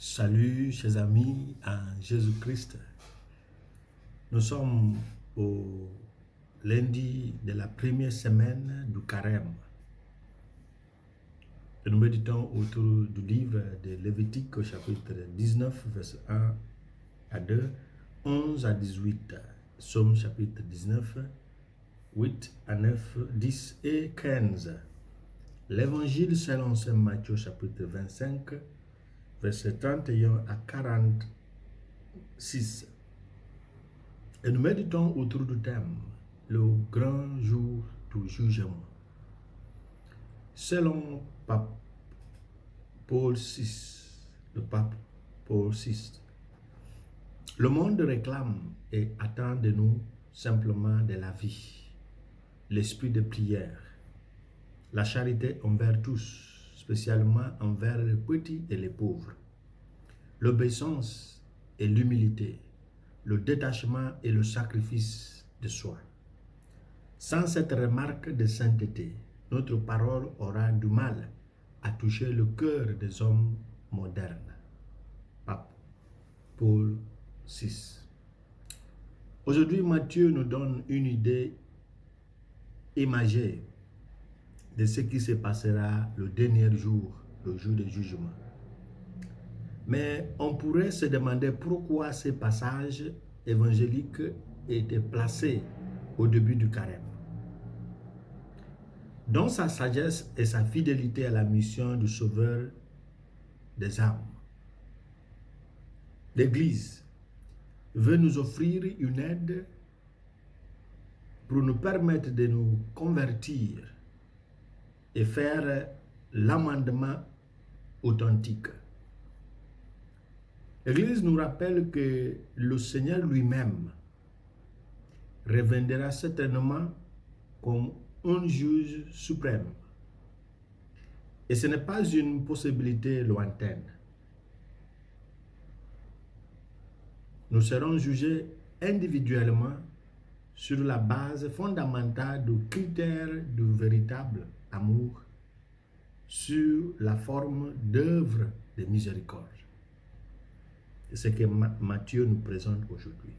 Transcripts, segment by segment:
Salut, chers amis, en Jésus-Christ. Nous sommes au lundi de la première semaine du carême. Et nous méditons autour du livre de Lévitique au chapitre 19, verset 1 à 2, 11 à 18. Somme chapitre 19, 8 à 9, 10 et 15. L'évangile selon saint Matthieu chapitre 25, verset 31 à 46. Et nous méditons autour du thème, le grand jour du jugement. Selon pape Paul VI, le pape Paul VI, le monde réclame et attend de nous simplement de la vie, l'esprit de prière, la charité envers tous, spécialement envers les petits et les pauvres, l'obéissance et l'humilité, le détachement et le sacrifice de soi. Sans cette remarque de sainteté, notre parole aura du mal à toucher le cœur des hommes modernes. Pape Paul VI. Aujourd'hui, Matthieu nous donne une idée imagée de ce qui se passera le dernier jour, le jour du jugement. Mais on pourrait se demander pourquoi ces passages évangéliques étaient placés au début du carême. Dans sa sagesse et sa fidélité à la mission du Sauveur des âmes, l'Église veut nous offrir une aide pour nous permettre de nous convertir et faire l'amendement authentique. L'Église nous rappelle que le Seigneur lui-même reviendra certainement comme un juge suprême. Et ce n'est pas une possibilité lointaine. Nous serons jugés individuellement sur la base fondamentale du critère du véritable amour, sur la forme d'œuvre de miséricorde. C'est ce que Matthieu nous présente aujourd'hui.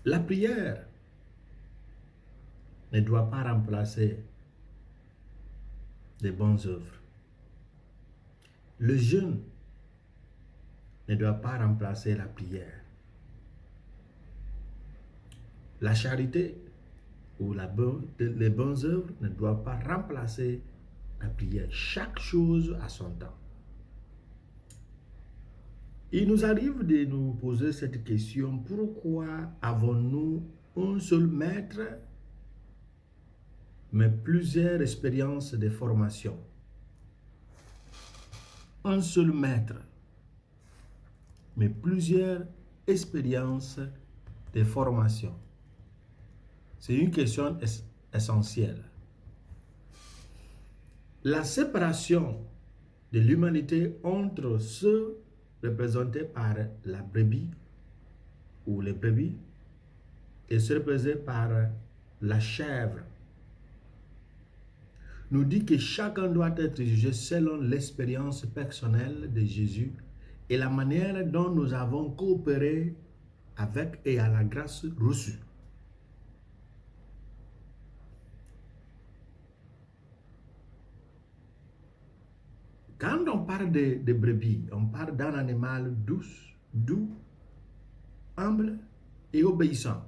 La prière ne doit pas remplacer les bonnes œuvres. Le jeûne ne doit pas remplacer la prière. La charité ou les bonnes œuvres ne doivent pas remplacer la prière. Chaque chose a son temps. Il nous arrive de nous poser cette question, pourquoi avons-nous un seul maître, mais plusieurs expériences de formation? Un seul maître, mais plusieurs expériences de formation. C'est une question essentielle. La séparation de l'humanité entre ceux représentés par la brebis ou les brebis et ceux représentés par la chèvre nous dit que chacun doit être jugé selon l'expérience personnelle de Jésus et la manière dont nous avons coopéré avec et à la grâce reçue. Quand on parle de brebis, on parle d'un animal doux, humble et obéissant.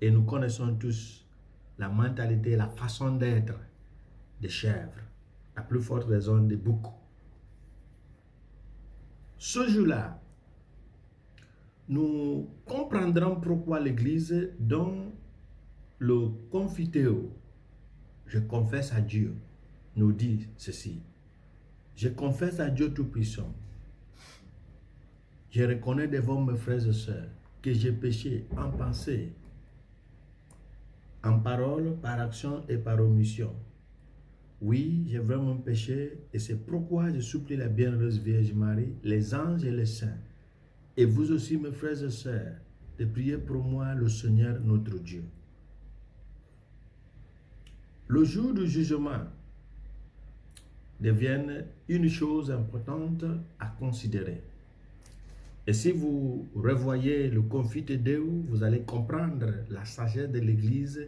Et nous connaissons tous la mentalité, la façon d'être des chèvres, à plus forte raison des boucs. Ce jour-là, nous comprendrons pourquoi l'Église, dans le Confiteau, je confesse à Dieu, nous dit ceci. Je confesse à Dieu Tout-Puissant. Je reconnais devant mes frères et sœurs que j'ai péché en pensée, en parole, par action et par omission. Oui, j'ai vraiment péché et c'est pourquoi je supplie la bienheureuse Vierge Marie, les anges et les saints, et vous aussi mes frères et sœurs, de prier pour moi le Seigneur notre Dieu. Le jour du jugement devienne une chose importante à considérer. Et si vous revoyez le Confite Deo, vous allez comprendre la sagesse de l'Église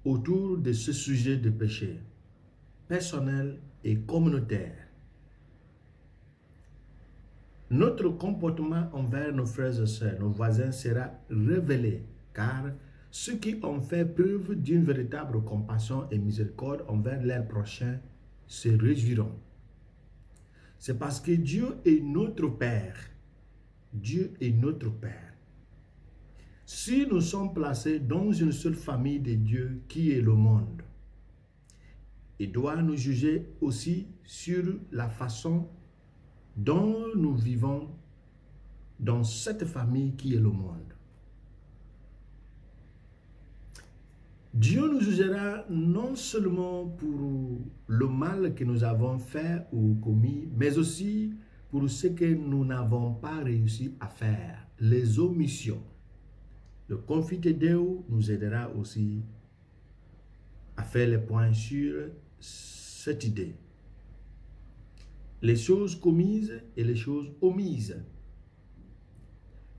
autour de ce sujet de péché, personnel et communautaire. Notre comportement envers nos frères et sœurs, nos voisins sera révélé, car ceux qui ont fait preuve d'une véritable compassion et miséricorde envers leurs prochains se réjouiront. C'est parce que Dieu est notre Père. Dieu est notre Père. Si nous sommes placés dans une seule famille de Dieu qui est le monde, il doit nous juger aussi sur la façon dont nous vivons dans cette famille qui est le monde. Dieu nous jugera non seulement pour le mal que nous avons fait ou commis, mais aussi pour ce que nous n'avons pas réussi à faire, les omissions. Le Confite Deo nous aidera aussi à faire le point sur cette idée. Les choses commises et les choses omises.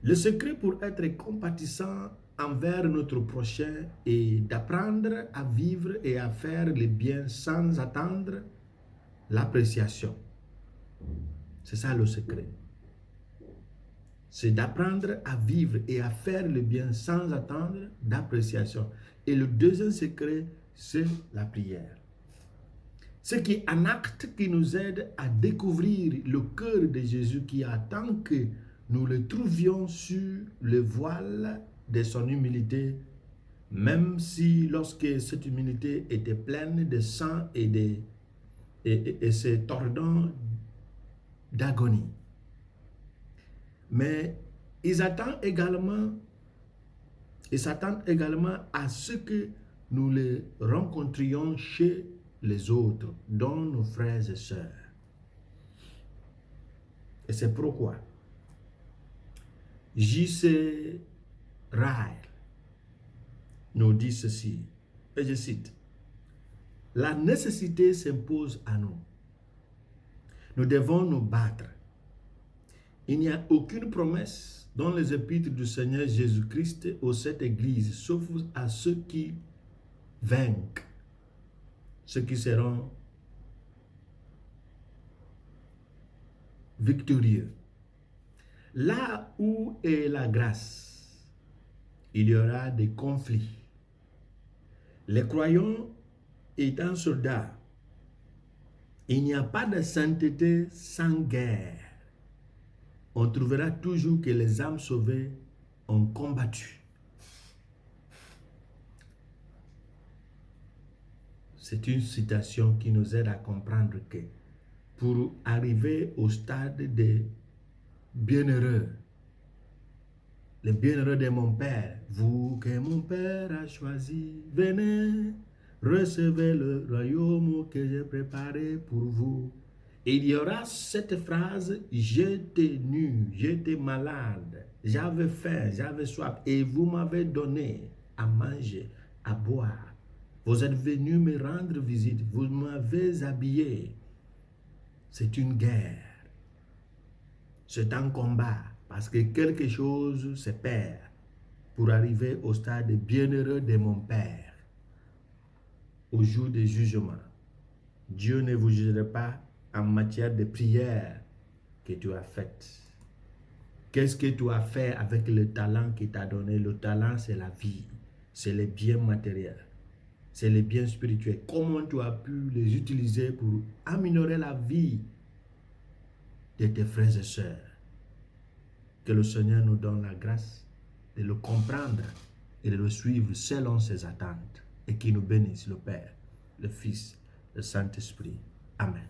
Le secret pour être compatissant envers notre prochain est d'apprendre à vivre et à faire le bien sans attendre l'appréciation. C'est ça le secret. C'est d'apprendre à vivre et à faire le bien sans attendre d'appréciation. Et le deuxième secret, c'est la prière. Ce qui est un acte qui nous aide à découvrir le cœur de Jésus qui attend que nous le trouvions sur le voile de son humilité, même si lorsque cette humilité était pleine de sang et se tordant d'agonie. Mais ils s'attendent également à ce que nous les rencontrions chez les autres, dont nos frères et sœurs. Et c'est pourquoi J.C. Ryle nous dit ceci, et je cite, « La nécessité s'impose à nous. Nous devons nous battre. Il n'y a aucune promesse dans les épîtres du Seigneur Jésus-Christ aux sept églises, sauf à ceux qui vainquent, ceux qui seront victorieux. Là où est la grâce, il y aura des conflits. Les croyants étant soldats, il n'y a pas de sainteté sans guerre. On trouvera toujours que les âmes sauvées ont combattu. C'est une citation qui nous aide à comprendre que pour arriver au stade des bienheureux, les bienheureux de mon Père, vous que mon Père a choisi, venez, recevez le royaume que j'ai préparé pour vous. Et il y aura cette phrase, j'étais nu, j'étais malade, j'avais faim, j'avais soif, et vous m'avez donné à manger, à boire. Vous êtes venus me rendre visite, vous m'avez habillé. C'est une guerre. C'est un combat, parce que quelque chose se perd pour arriver au stade bienheureux de mon Père. Au jour du jugement, Dieu ne vous jugera pas en matière de prière que tu as faite. Qu'est-ce que tu as fait avec le talent qu'il t'a donné? Le talent, c'est la vie, c'est les biens matériels, c'est les biens spirituels. Comment tu as pu les utiliser pour améliorer la vie de tes frères et sœurs? Que le Seigneur nous donne la grâce de le comprendre et de le suivre selon ses attentes. Et qu'il nous bénisse, le Père, le Fils, le Saint-Esprit. Amen.